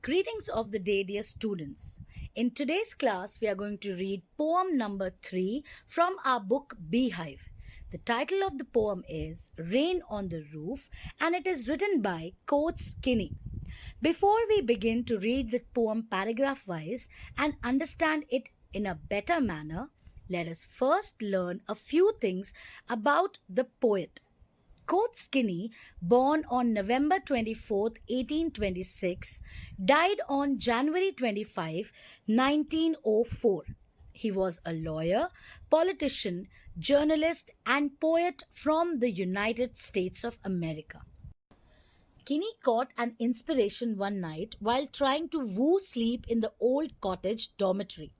Greetings of the day, dear students. In today's class, we are going to read poem number 3 from our book Beehive. The title of the poem is Rain on the Roof and it is written by Kinney. Before we begin to read the poem paragraph wise and understand it in a better manner, let us first learn a few things about the poet. Kinney, born on November 24, 1826, died on January 25, 1904. He was a lawyer, politician, journalist, and poet from the United States of America. Kinney caught an inspiration one night while trying to woo sleep in the old cottage dormitory,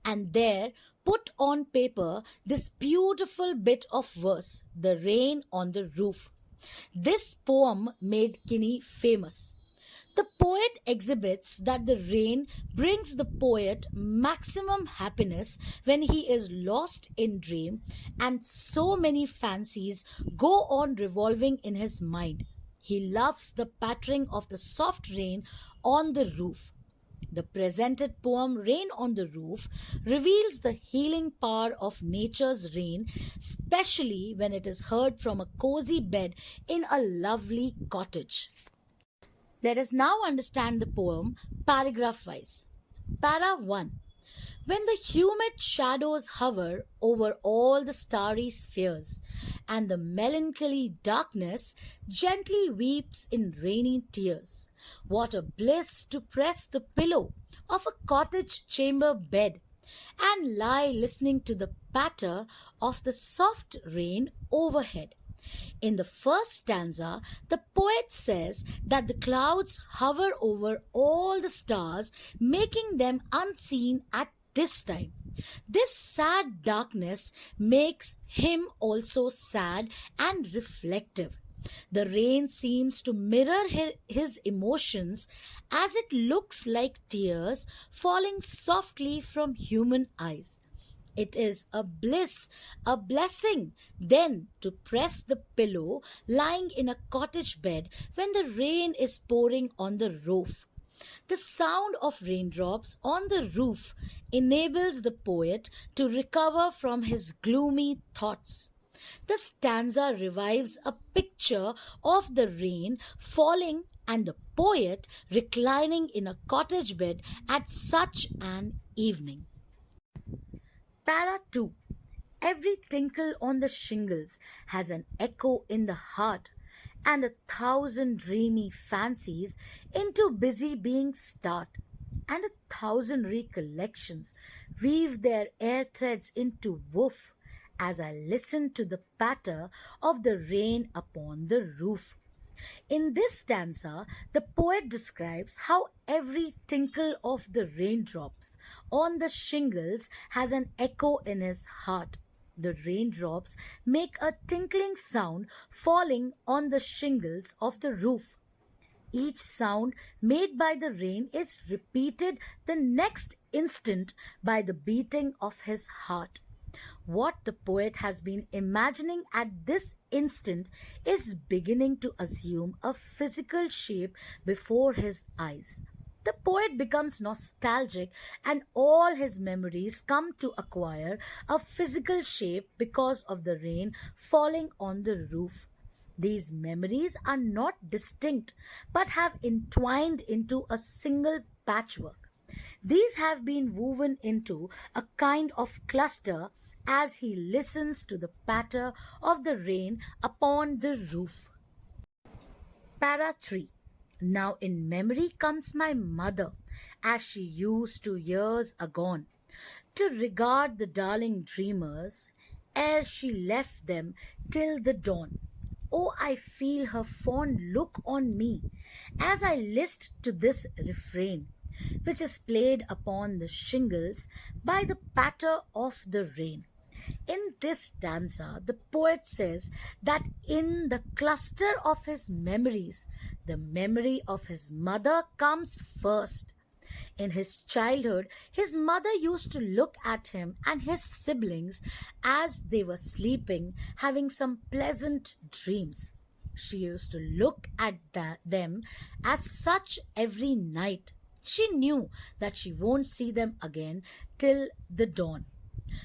and there put on paper this beautiful bit of verse, The Rain on the Roof. This poem made Kinney famous. The poet exhibits that the rain brings the poet maximum happiness when he is lost in dream, and so many fancies go on revolving in his mind. He loves the pattering of the soft rain on the roof. The presented poem Rain on the Roof reveals the healing power of nature's rain, especially when it is heard from a cozy bed in a lovely cottage. Let us now understand the poem paragraph wise. Para 1. When the humid shadows hover over all the starry spheres, and the melancholy darkness gently weeps in rainy tears, what a bliss to press the pillow of a cottage chamber bed and lie listening to the patter of the soft rain overhead. In the first stanza, the poet says that the clouds hover over all the stars, making them unseen at this time. This sad darkness makes him also sad and reflective. The rain seems to mirror his emotions as it looks like tears falling softly from human eyes. It is a bliss, a blessing, then to press the pillow lying in a cottage bed when the rain is pouring on the roof. The sound of raindrops on the roof enables the poet to recover from his gloomy thoughts. The stanza revives a picture of the rain falling and the poet reclining in a cottage bed at such an evening. Para 2. Every tinkle on the shingles has an echo in the heart, and 1,000 dreamy fancies into busy beings start, and 1,000 recollections weave their air threads into woof as I listen to the patter of the rain upon the roof. In this stanza, the poet describes how every tinkle of the raindrops on the shingles has an echo in his heart. The raindrops make a tinkling sound falling on the shingles of the roof. Each sound made by the rain is repeated the next instant by the beating of his heart. What the poet has been imagining at this instant is beginning to assume a physical shape before his eyes. The poet becomes nostalgic and all his memories come to acquire a physical shape because of the rain falling on the roof. These memories are not distinct but have entwined into a single patchwork. These have been woven into a kind of cluster as he listens to the patter of the rain upon the roof. Para 3. Now in memory comes my mother, as she used to years agone, to regard the darling dreamers, ere she left them till the dawn. Oh, I feel her fond look on me, as I list to this refrain, which is played upon the shingles by the patter of the rain. In this stanza, the poet says that in the cluster of his memories, the memory of his mother comes first. In his childhood, his mother used to look at him and his siblings as they were sleeping, having some pleasant dreams. She used to look at them as such every night. She knew that she won't see them again till the dawn.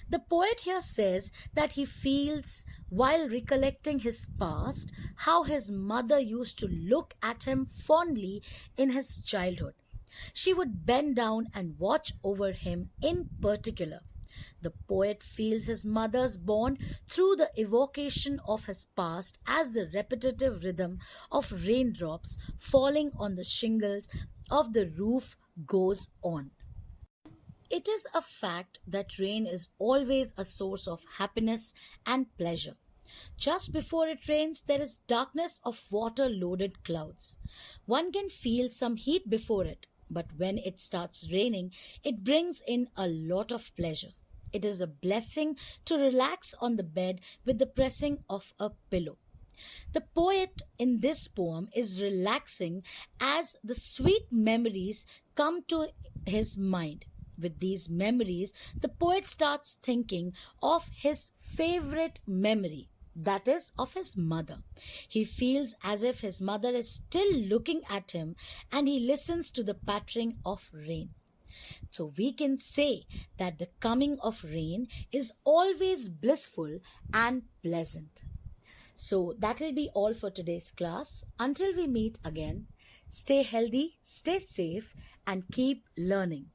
The poet here says that he feels, while recollecting his past, how his mother used to look at him fondly in his childhood. She would bend down and watch over him in particular. The poet feels his mother's bond through the evocation of his past as the repetitive rhythm of raindrops falling on the shingles of the roof goes on. It is a fact that rain is always a source of happiness and pleasure. Just before it rains, there is darkness of water loaded clouds. One can feel some heat before it, but when it starts raining, it brings in a lot of pleasure. It is a blessing to relax on the bed with the pressing of a pillow. The poet in this poem is relaxing as the sweet memories come to his mind. With these memories, the poet starts thinking of his favorite memory, that is, of his mother. He feels as if his mother is still looking at him and he listens to the pattering of rain. So we can say that the coming of rain is always blissful and pleasant. So that will be all for today's class. Until we meet again, stay healthy, stay safe, and keep learning.